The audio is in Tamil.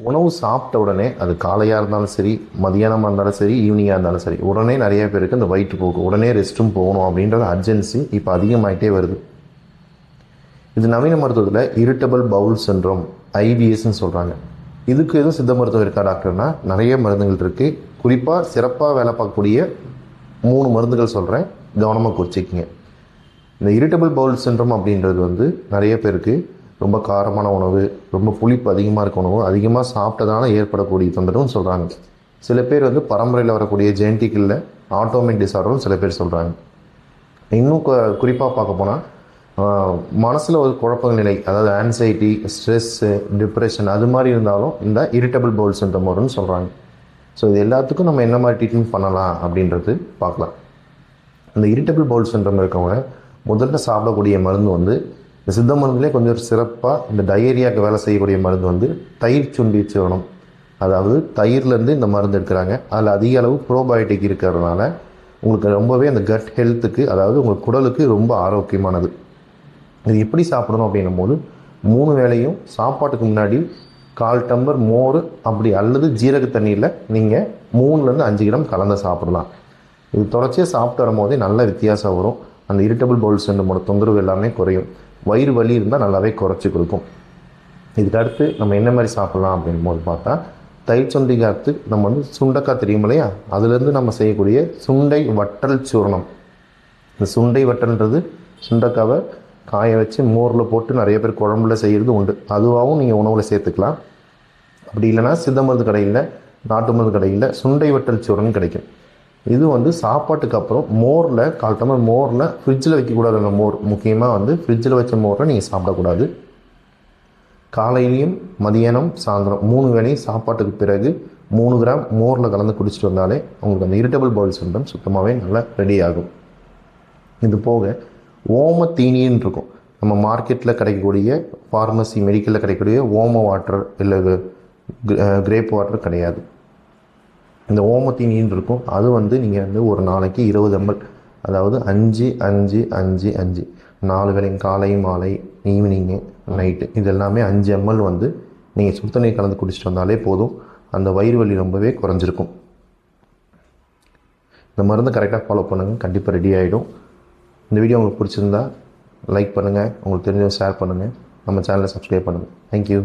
உணவு சாப்பிட்ட உடனே அது காலையாக இருந்தாலும் சரி, மதியானமாக இருந்தாலும் சரி, ஈவினிங்காக இருந்தாலும் சரி, உடனே நிறைய பேருக்கு அந்த வயிற்றுப்போக்கு, உடனே ரெஸ்ட்டும் போகணும் அப்படின்றது அர்ஜென்சி இப்போ அதிகமாகிட்டே வருது. இது நவீன மருத்துவத்தில் இரிட்டபிள் பவுல் சிண்ட்ரோம், ஐபிஎஸ்ன்னு சொல்கிறாங்க. இதுக்கு எதுவும் சித்த மருத்துவம் இருக்கா டாக்டர்னா, நிறைய மருந்துகள் இருக்குது. குறிப்பாக சிறப்பாக வேலை பார்க்கக்கூடிய 3 மருந்துகள் சொல்கிறேன், கவனமாக குறிச்சிக்கிங்க. இந்த இரிட்டபிள் பவுல் சிண்ட்ரோம் அப்படின்றது வந்து நிறைய பேருக்கு ரொம்ப காரமான உணவு, ரொம்ப புளிப்பு அதிகமாக இருக்க உணவு, அதிகமாக சாப்பிட்டதால ஏற்படக்கூடிய தொந்தரவுன்னு சொல்கிறாங்க. சில பேர் வந்து பரம்பரையில் வரக்கூடிய ஜெனட்டிக்கில் ஆட்டோமிக் டிசார்டர்னு சில பேர் சொல்கிறாங்க. இன்னும் குறிப்பாக பார்க்க போனால் மனசில் ஒரு குழப்ப நிலை, அதாவது ஆன்சைட்டி, ஸ்ட்ரெஸ்ஸு, டிப்ரெஷன் அது மாதிரி இருந்தாலும் இந்த இரிட்டபிள் பவுல் சிண்ட்ரோம் வரும்னு சொல்கிறாங்க. ஸோ இது எல்லாத்துக்கும் நம்ம என்ன மாதிரி ட்ரீட்மெண்ட் பண்ணலாம் அப்படின்றது பார்க்கலாம். இந்த இரிட்டபிள் பவுல் சிண்ட்ரோம் இருக்கவங்க முதல்ல சாப்பிடக்கூடிய மருந்து வந்து இந்த சித்த மருந்துலேயே கொஞ்சம் சிறப்பாக இந்த டயேரியாவுக்கு வேலை செய்யக்கூடிய மருந்து வந்து தயிர் சுண்டி சூரணம். அதாவது தயிர்லேருந்து இந்த மருந்து எடுக்கிறாங்க. அதில் அதிக அளவு ப்ரோபயோட்டிக் இருக்கிறதுனால உங்களுக்கு ரொம்பவே அந்த கட் ஹெல்த்துக்கு, அதாவது உங்கள் குடலுக்கு ரொம்ப ஆரோக்கியமானது. இது எப்படி சாப்பிடணும் அப்படின்னும் போது 3 வேளையும் சாப்பாட்டுக்கு முன்னாடி 1/4 டம்ளர் மோர் அப்படி அல்லது ஜீரக தண்ணியில் நீங்கள் 3லேருந்து 5 கிராம் கலந்து சாப்பிடலாம். இது தொடர்ச்சியாக சாப்பிட்டு வரும்போதே நல்ல வித்தியாசம் வரும். அந்த இரிட்டபிள் பவுல் சிண்ட்ரோமோட தொந்தரவு எல்லாமே குறையும். வயிறு வலி இருந்தால் நல்லாவே குறைச்சி கொடுக்கும். இதுக்கு அடுத்து நம்ம என்ன மாதிரி சாப்பிட்லாம் அப்படின்போது பார்த்தா, தயிர் சொந்திக்கு நம்ம வந்து சுண்டைக்காய் தெரியும் இல்லையா, அதுலேருந்து நம்ம செய்யக்கூடிய சுண்டை வட்டல் சூரணம். இந்த சுண்டை வட்டல்ன்றது சுண்டைக்காவை காய வச்சு மோரில் போட்டு நிறைய பேர் குழம்புல செய்கிறது உண்டு. அதுவாகவும் நீங்கள் உணவில் சேர்த்துக்கலாம். அப்படி இல்லைனா சித்த மருந்து கடையில், நாட்டு மருந்து கடையில் சுண்டை வட்டல் சூரணம் கிடைக்கும். இது வந்து சாப்பாட்டுக்கு அப்புறம் மோரில் 1/4 டம்ளர் மோரில் ஃப்ரிட்ஜில் வைக்கக்கூடாது. அந்த மோர் முக்கியமாக வந்து ஃப்ரிட்ஜில் வச்ச மோரில் நீங்கள் சாப்பிடக்கூடாது. காலையிலையும் மதியானம் சாயந்தரம் 3 வேளையும் சாப்பாட்டுக்கு பிறகு 3 கிராம் மோரில் கலந்து குடிச்சிட்டு வந்தாலே உங்களுக்கு அந்த இரிட்டபிள் பவுல் சிண்ட்ரோம் சுத்தமாகவே நல்லா ரெடி ஆகும். இது போக ஓம தீனின்னு இருக்கும். நம்ம மார்க்கெட்டில் கிடைக்கக்கூடிய ஃபார்மசி மெடிக்கலில் கிடைக்கக்கூடிய ஓம வாட்டர் இல்லை கிரேப் வாட்டர் கிடையாது. இந்த ஓமத்தீனின்னு இருக்கும். அது வந்து நீங்கள் வந்து ஒரு நாளைக்கு 20 ml, அதாவது 5 5 5 5 4 வேளையும் காலை மாலை ஈவினிங்கு நைட்டு இது எல்லாமே 5 ml வந்து நீங்கள் சுடு தண்ணி கலந்து குடிச்சிட்டு வந்தாலே போதும். அந்த வயிறு வலி ரொம்பவே குறைஞ்சிருக்கும். இந்த மருந்து கரெக்டாக ஃபாலோ பண்ணுங்கள், கண்டிப்பாக ரெடி ஆகிடும். இந்த வீடியோ உங்களுக்கு பிடிச்சிருந்தா லைக் பண்ணுங்கள், உங்களுக்கு தெரிஞ்சவங்க ஷேர் பண்ணுங்கள், நம்ம சேனலை சப்ஸ்கிரைப் பண்ணுங்கள். தேங்க்யூ.